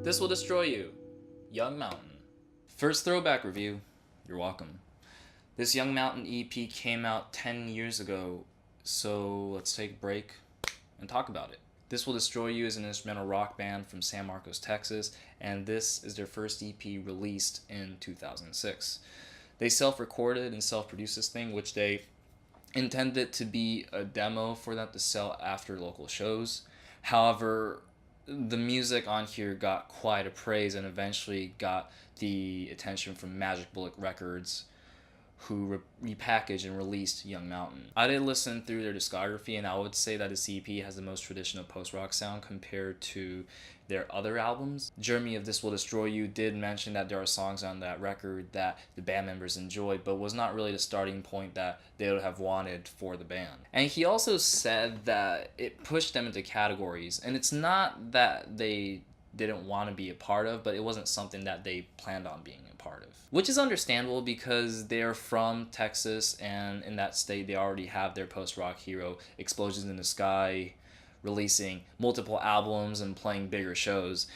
This Will Destroy You, Young Mountain. First throwback review, you're welcome. This Young Mountain EP came out 10 years ago, so let's take a break and talk about it. This Will Destroy You is an instrumental rock band from San Marcos, Texas, and this is their first EP released in 2006. They self-recorded and self-produced this thing, which they intended it to be a demo for them to sell after local shows. However, the music on here got quite a praise and eventually got the attention from Magic Bullet Records, who repackaged and released Young Mountain. I did listen through their discography, and I would say that this EP has the most traditional post-rock sound compared to their other albums. Jeremy of This Will Destroy You did mention that there are songs on that record that the band members enjoyed, but was not really the starting point that they would have wanted for the band. And he also said that it pushed them into categories, and it's not that they didn't want to be a part of, but it wasn't something that they planned on being a part of. Which is understandable because they're from Texas, and in that state they already have their post-rock hero, Explosions in the Sky, releasing multiple albums and playing bigger shows.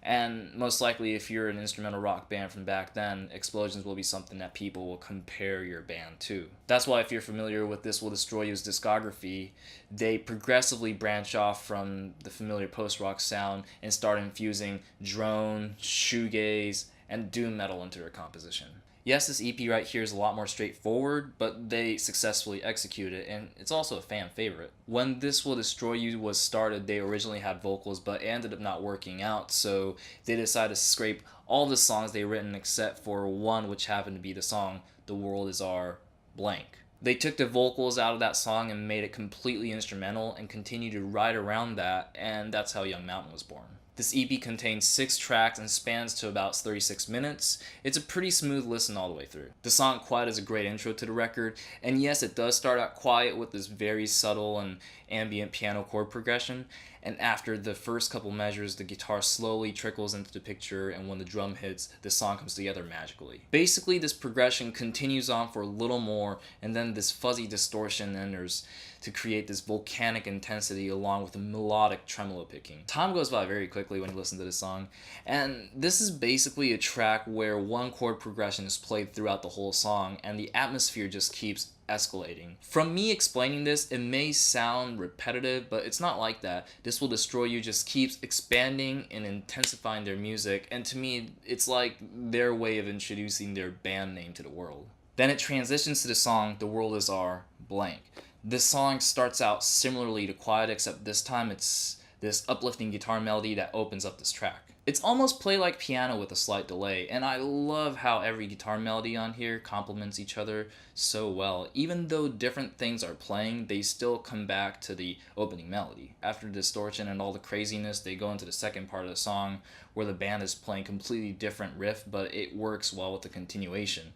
And most likely, if you're an instrumental rock band from back then, Explosions will be something that people will compare your band to. That's why if you're familiar with This Will Destroy You's discography, they progressively branch off from the familiar post-rock sound and start infusing drone, shoegaze, and doom metal into their composition. Yes, this EP right here is a lot more straightforward, but they successfully execute it, and it's also a fan favorite. When This Will Destroy You was started, they originally had vocals, but it ended up not working out, so they decided to scrape all the songs they'd written except for one, which happened to be the song The World Is Our Blank. They took the vocals out of that song and made it completely instrumental and continued to write around that, and that's how Young Mountain was born. This EP contains 6 tracks and spans to about 36 minutes. It's a pretty smooth listen all the way through. The song Quiet is a great intro to the record, and yes, it does start out quiet with this very subtle and ambient piano chord progression, and after the first couple measures, the guitar slowly trickles into the picture, and when the drum hits, the song comes together magically. Basically, this progression continues on for a little more, and then this fuzzy distortion enters to create this volcanic intensity along with a melodic tremolo picking. Time goes by very quickly when you listen to this song, and this is basically a track where one chord progression is played throughout the whole song, and the atmosphere just keeps escalating. From me explaining this, it may sound repetitive, but it's not like that. This Will Destroy You just keeps expanding and intensifying their music, and to me, it's like their way of introducing their band name to the world. Then it transitions to the song The World Is Our Blank. This song starts out similarly to Quiet, except this time it's this uplifting guitar melody that opens up this track. It's almost play like piano with a slight delay, and I love how every guitar melody on here complements each other so well. Even though different things are playing, they still come back to the opening melody. After the distortion and all the craziness, they go into the second part of the song where the band is playing completely different riff, but it works well with the continuation.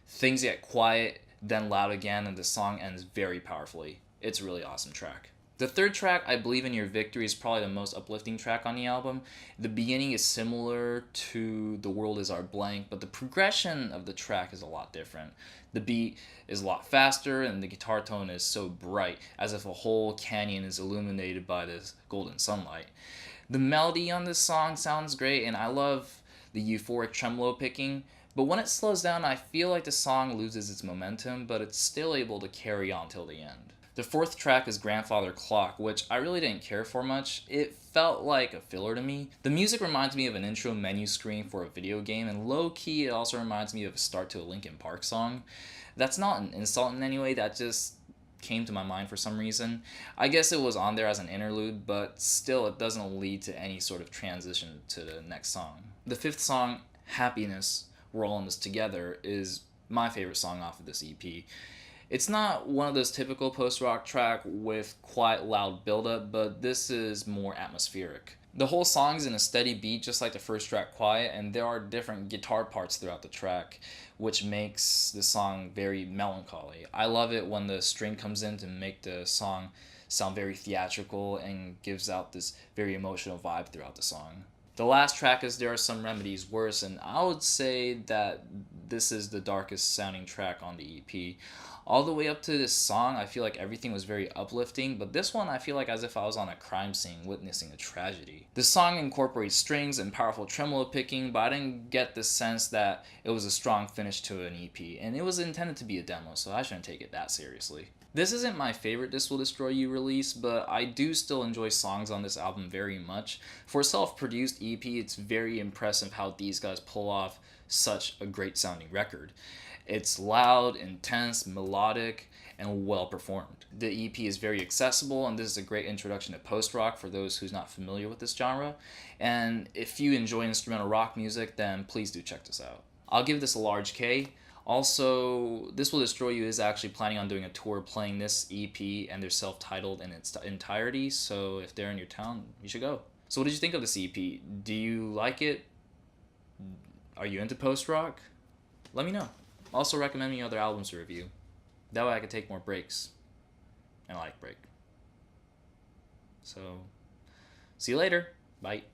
Things get quiet, then loud again, and the song ends very powerfully. It's a really awesome track. The third track, I Believe in Your Victory, is probably the most uplifting track on the album. The beginning is similar to The World Is Our Blank, but the progression of the track is a lot different. The beat is a lot faster, and the guitar tone is so bright, as if a whole canyon is illuminated by this golden sunlight. The melody on this song sounds great, and I love the euphoric tremolo picking, but when it slows down, I feel like the song loses its momentum, but it's still able to carry on till the end. The fourth track is Grandfather Clock, which I really didn't care for much. It felt like a filler to me. The music reminds me of an intro menu screen for a video game, and low-key it also reminds me of a start to a Linkin Park song. That's not an insult in any way, that just came to my mind for some reason. I guess it was on there as an interlude, but still it doesn't lead to any sort of transition to the next song. The fifth song, Happiness, We're All in This Together, is my favorite song off of this EP. It's not one of those typical post-rock track with quite loud build-up, but this is more atmospheric. The whole song's in a steady beat, just like the first track, Quiet, and there are different guitar parts throughout the track, which makes the song very melancholy. I love it when the string comes in to make the song sound very theatrical and gives out this very emotional vibe throughout the song. The last track is There Are Some Remedies Worse, and I would say that this is the darkest sounding track on the EP. All the way up to this song, I feel like everything was very uplifting, but this one I feel like as if I was on a crime scene witnessing a tragedy. The song incorporates strings and powerful tremolo picking, but I didn't get the sense that it was a strong finish to an EP, and it was intended to be a demo, so I shouldn't take it that seriously. This isn't my favorite This Will Destroy You release, but I do still enjoy songs on this album very much. For a self-produced EP, it's very impressive how these guys pull off such a great sounding record. It's loud, intense, melodic, and well performed. The EP is very accessible, and this is a great introduction to post-rock for those who's not familiar with this genre. And if you enjoy instrumental rock music, then please do check this out. I'll give this a large K. Also, This Will Destroy You is actually planning on doing a tour playing this EP and they're self-titled in its entirety, so if they're in your town, you should go. So what did you think of this EP? Do you like it? Are you into post-rock? Let me know. Also recommend me other albums to review. That way I could take more breaks. And I like break. So, see you later. Bye.